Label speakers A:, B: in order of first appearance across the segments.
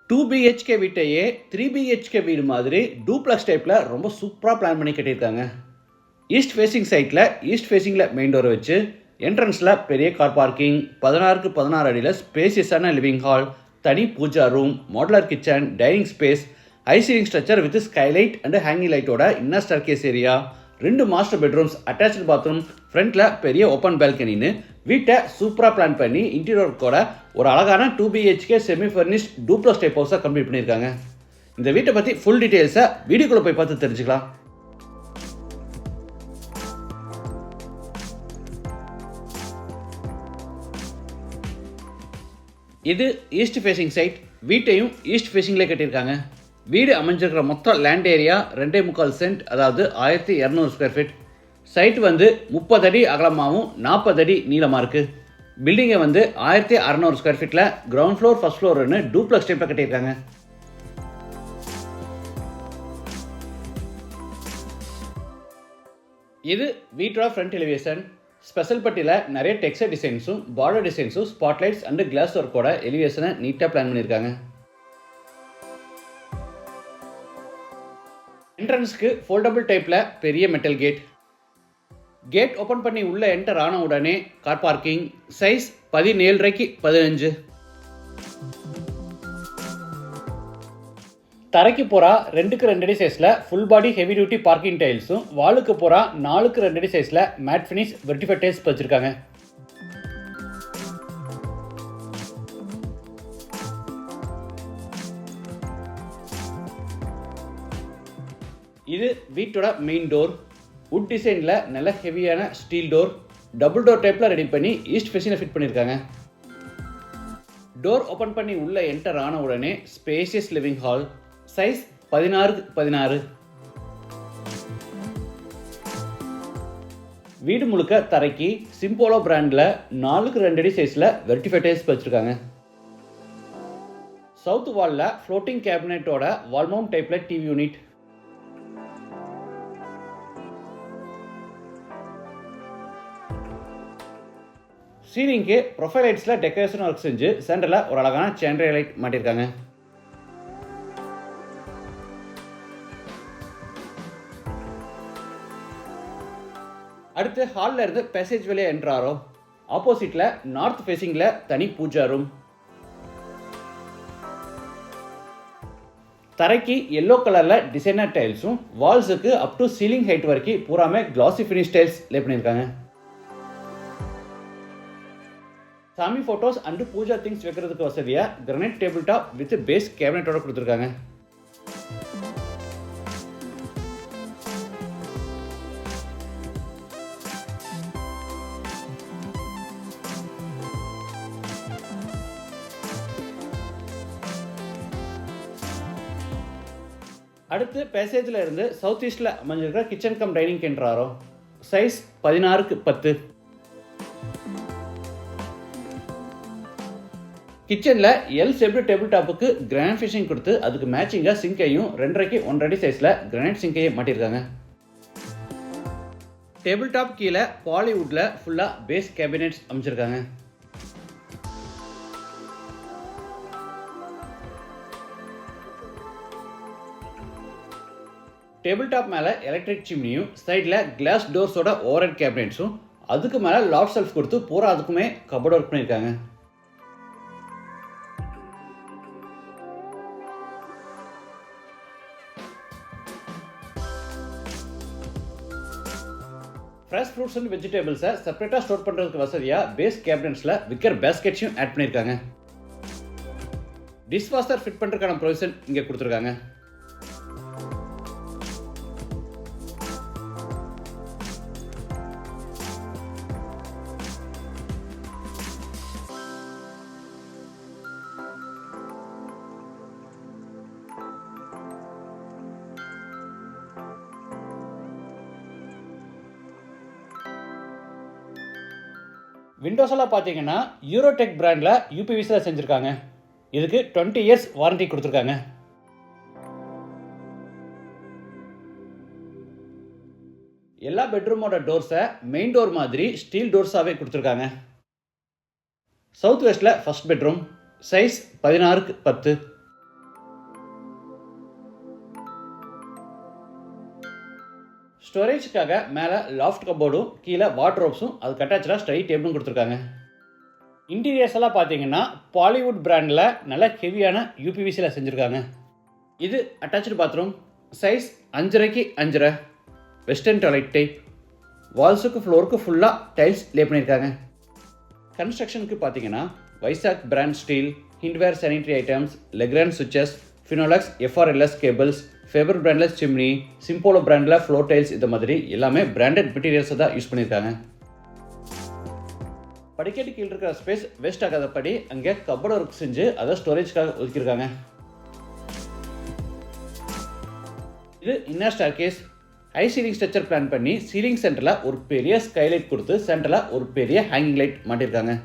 A: 2 BHK வீட்டையே 3 BHK வீடு மாதிரி டூப்ளக்ஸ் டைப்பில் ரொம்ப சூப்பராக பிளான் பண்ணி கட்டியிருக்காங்க. ஈஸ்ட் ஃபேஸிங் சைட்டில் ஈஸ்ட் ஃபேஸிங்கில் மெயின் டோரை வச்சு என்ட்ரன்ஸில் பெரிய கார் பார்க்கிங், 16க்கு 16 அடியில் ஸ்பேசியஸான லிவிங் ஹால், தனி puja room, modular kitchen, dining space, high ceiling structure with skylight and hanging லைட்டோட inner staircase area, 2 master bedrooms, attach bathroom, ஃப்ரண்ட்டில் பெரிய ஓப்பன் பால்கனின்னு வீட்டை சூப்பராக பிளான் பண்ணி இன்டீரியர் கூட ஒரு அழகான 2 BHK semi furnished duplex type ஹவுஸாக கம்ப்ளீட் பண்ணியிருக்காங்க. இந்த வீட்டை பற்றி ஃபுல் டீட்டெயில்ஸை வீடியோக்குள்ளே போய் பார்த்து தெரிஞ்சுக்கலாம். இது ஈஸ்ட் ஃபேஸிங் சைட். வீட்டையும் ஈஸ்ட் ஃபேஸிங்லேயே கட்டியிருக்காங்க. வீடு அமைஞ்சிருக்கிற மொத்த லேண்ட் ஏரியா 2.25 சென்ட், அதாவது 1200 ஸ்கொயர் ஃபீட். சைட் 30 அடி அகலமாகவும் 40 அடி நீளமாக இருக்குது. பில்டிங்கை 1600 ஸ்கொயர் ஃபீட்டில் கிரவுண்ட் ஃப்ளோர் ஃபர்ஸ்ட் ஃப்ளோர்னு டூப்ளக்ஸ் டைப்பில் கட்டியிருக்காங்க. இது வீட்டோட ஃப்ரண்ட் எலிவேஷன். ஸ்பெஷல் பட்டியில் நிறைய டெக்ஸ்டைல் டிசைன்ஸும் பார்டர் டிசைன்ஸும் ஸ்பாட்லைட்ஸ் அண்ட் கிளாஸ் ஒர்க்கோட எலிவேஷனை நீட்டாக பிளான் பண்ணியிருக்காங்க. என்ட்ரன்ஸ்க்கு ஃபோல்டபுள் டைப்பில் பெரிய மெட்டல் கேட். கேட் ஓப்பன் பண்ணி உள்ளே என்டர் ஆன உடனே கார் பார்க்கிங். சைஸ் 17.5க்கு 15. தரைக்கு போகிறா 2க்கு 2 அடி சைஸில் full body heavy duty parking டைல்ஸும், வாலுக்கு போகிறா 4க்கு 2 அடி சைஸில் மேட் ஃபினிஷ் வெர்டிஃபைட் டைல்ஸ் வச்சுருக்காங்க. இது வீட்டோட மெயின் டோர். வுட் டிசைனில் நல்ல ஹெவியான ஸ்டீல் டோர், டபுள் டோர் டைப்பில் ரெடி பண்ணி ஈஸ்ட் ஃபேஸிங்கில் ஃபிட் பண்ணியிருக்காங்க. டோர் ஓப்பன் பண்ணி உள்ளே என்டர் ஆன உடனே ஸ்பேசியஸ் லிவிங் ஹால். சைஸ் 16க்கு 16. வீடு முழுக்க தரைக்கு சிம்போலோ பிராண்டில் 4க்கு 2 அடி சைஸில் வெர்டிஃபைட் டைல்ஸ் வச்சுருக்காங்க. சவுத் வாலில் ஃப்ளோட்டிங் கேபினெட்டோட வால் மவுண்ட் டைப்பில் டிவி யூனிட். சீலிங்க்கு ப்ரொஃபைல் லைட்ஸில் டெக்கரேஷன் ஒர்க் செஞ்சு சென்டரில் ஒரு அழகான சாண்ட்ரே லைட் மாட்டியிருக்காங்க. அடுத்து ஹாலில் இருந்து பேசேஜ் வழியே என்ட்ராரோ. ஆப்போசிட்டில் நார்த் ஃபேஸிங்கில் தனி பூஜா ரூம். தரைக்கு எல்லோ கலரில் டிசைனர் டைல்ஸும், வால்ஸுக்கு அப் டு சீலிங் ஹைட் வரைக்கும் பூராமே கிளாசி ஃபினிஷ் டைல்ஸ் லே பண்ணியிருக்காங்க. சாமி ஃபோட்டோஸ் அண்டு பூஜா திங்ஸ் வைக்கிறதுக்கு வசதியாக granite table top with base கேபினட்டோட கொடுத்துருக்காங்க. அடுத்து பேசேஜில் இருந்து சவுத் ஈஸ்டில் அமைஞ்சிருக்கிற கிச்சன் கம் டைனிங் என்ட்ராரோ. சைஸ் 16க்கு 10. கிச்சனில் எல் ஷேப்டு டேபிள் டாப்புக்கு கிரானைட் ஃபினிஷிங் கொடுத்து அதுக்கு மேட்சிங்காக சிங்கையும் 2.5க்கு 1 அடி சைஸில் கிரானைட் சிங்கையும் மாட்டியிருக்காங்க. டேபிள் டாப் கீழே பாலிவுட்டில் ஃபுல்லாக பேஸ் கேபினெட்ஸ் அமைச்சிருக்காங்க. டேபிள் டாப் மேலே எலக்ட்ரிக் சிம்னியும், சைடில் கிளாஸ் டோர்ஸோட ஓவர்ஹெட் கேபினெட்ஸும், அதுக்கு மேலே லாஃப்ட் ஷெல்ஃப் கொடுத்து பூரா அதுக்குமே கபோர்ட் ஒர்க் பண்ணியிருக்காங்க. ஃப்ரெஷ் ஃப்ரூட்ஸ் அண்ட் வெஜிடபிள்ஸை செப்பரேட்டாக ஸ்டோர் பண்ணுறதுக்கு வசதியாக பேஸ் கேபினட்ஸில் விக்கர் பேஸ்கெட்ஸையும் ஆட் பண்ணியிருக்காங்க. டிஷ் வாஷர் ஃபிட் பண்ணுறதுக்கான ப்ரொவிஷன் இங்கே கொடுத்துருக்காங்க. விண்டோஸ் எல்லாம் பார்த்தீங்கன்னா யூரோடெக் பிராண்டில் யூபிவிசியில் செஞ்சுருக்காங்க. இதுக்கு 20 இயர்ஸ் வாரண்டி கொடுத்துருக்காங்க. எல்லா பெட்ரூமோட டோர்ஸை மெயின் டோர் மாதிரி ஸ்டீல் டோர்ஸாகவே கொடுத்துருக்காங்க. சவுத் வெஸ்ட்டில் ஃபர்ஸ்ட் பெட்ரூம், சைஸ் 16க்கு 10. ஸ்டோரேஜுக்காக மேலே லாஃப்ட் கபோர்டும் கீழே வார்ட்ரோப்ஸும் அதுக்கு அட்டாச்சாக ஸ்டடி டேபிளும் கொடுத்துருக்காங்க. இன்டீரியர்ஸ் எல்லாம் பார்த்தீங்கன்னா பாலிவுட் பிராண்டில் நல்ல ஹெவியான யூபிவிசியில் செஞ்சுருக்காங்க. இது attach bathroom, size 5.5 5.5, western toilet type. வால்ஸுக்கு ஃப்ளோருக்கு ஃபுல்லாக டைல்ஸ் லே பண்ணியிருக்காங்க. கன்ஸ்ட்ரக்ஷனுக்கு பார்த்தீங்கன்னா Vizag brand steel, Hindware sanitary items, Legrand switches, Finolex FRLS cables, Faber பிராண்டில் சிம்னி, சிம்போலோ பிராண்டில் ஃப்ளோர் டைல்ஸ், இந்த மாதிரி எல்லாமே பிராண்டட் மெட்டீரியல்ஸை தான் யூஸ் பண்ணியிருக்காங்க. படிக்கட்டு கீழே இருக்கிற ஸ்பேஸ் வேஸ்ட் ஆகாதபடி அங்கே கபோர்டு ஒர்க் செஞ்சு அதை ஸ்டோரேஜ்க்காக ஒதுக்கியிருக்காங்க. இது inner staircase. High ceiling structure plan பண்ணி சீலிங் சென்டரில் ஒரு பெரிய ஸ்கைலைட் கொடுத்து சென்டரில் ஒரு பெரிய ஹேங்கிங் லைட் மாட்டியிருக்காங்க.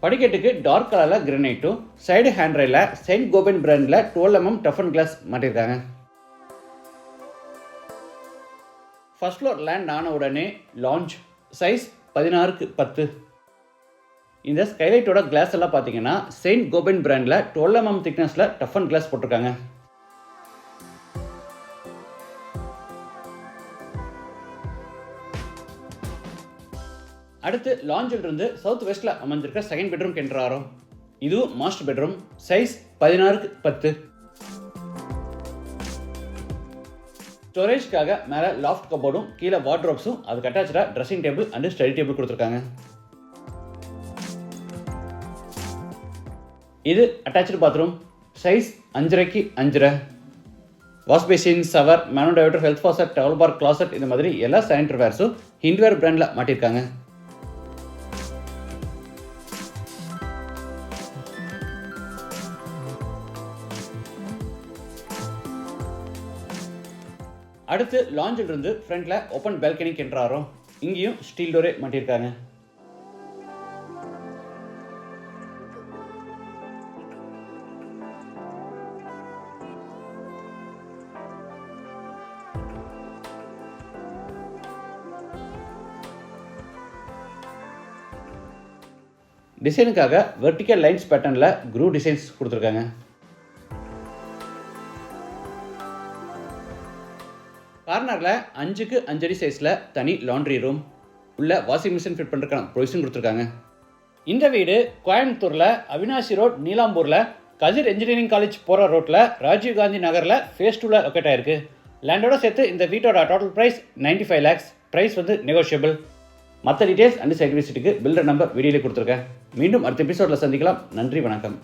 A: படிக்கட்டுக்கு டார்க் கலரில் கிரனைட்டும் சைடு ஹேண்ட் ரெயிலில் செயின்ட் கோபன் பிராண்டில் 12 mm டஃபன் கிளாஸ் மாட்டியிருக்காங்க. ஃபர்ஸ்ட் ஃப்ளோர் லேண்ட் ஆன உடனே லான்ச், சைஸ் 16x10. இந்த ஸ்கைலைட்டோட கிளாஸ் எல்லாம் பார்த்தீங்கன்னா செயின்ட் கோபன் பிராண்டில் 12 mm திக்னஸில் டஃபன் கிளாஸ் போட்டிருக்காங்க. அடுத்து லாஞ்சில் இருந்து சவுத் வெஸ்ட்ல அமைஞ்சிருக்க செகண்ட் பெட்ரூம் கென்றாரோம். இதுவும் மாஸ்டர் பெட்ரூம், சைஸ் 16x10. ஸ்டோரேஜ்க்காக மேலே லாஃப்ட் கபோர்டும் கீழே வார்ட்ரோப்ஸும் அதுக்கு அட்டாச்சாக dressing table and study table கொடுத்துருக்காங்க. இது attach bathroom, size 5.5x 5.5. Wash basin, shower, mono diverter, health faucet, towel bar, closet, இந்த மாதிரி எல்லா சானிட்டரி வேர்ஸும் ஹிண்ட்வேர் பிராண்டில் மாட்டியிருக்காங்க. அடுத்து லாஞ்சில் இருந்து ஃப்ரண்ட்ல ஓப்பன் பால்கனி கென்றாரோம். இங்கேயும் ஸ்டீல் டோரே மாட்டியிருக்காங்க. டிசைனுக்காக வெர்டிக்கல் லைன்ஸ் பேட்டர்னில் க்ரூ டிசைன்ஸ் கொடுத்துருக்காங்க. கார்னரில் 5x 5 அடி சைஸில் தனி லாண்ட்ரி ரூம், உள்ள வாஷிங் மிஷின் ஃபிட் பண்ணுறதுக்கான ப்ரொவிஷன் கொடுத்துருக்காங்க. இந்த வீடு கோயம்புத்தூரில் அவினாசி ரோட், நீலாம்பூரில் கதிர் இன்ஜினியரிங் காலேஜ் போகிற ரோட்டில் ராஜீவ் காந்தி நகரில் ஃபேஸ் 2ல் லொக்கேட் ஆயிருக்கு. லேண்டோட சேர்த்து இந்த வீட்டோட total price 95 lakhs. Price negotiable. மற்ற டீட்டெயில்ஸ் அண்ட் சைட் விசிட்டுக்கு பில்டர் நம்பர் வீடியோவில் கொடுத்துருக்கேன். மீண்டும் அடுத்த எபிசோடில் சந்திக்கலாம். நன்றி, வணக்கம்.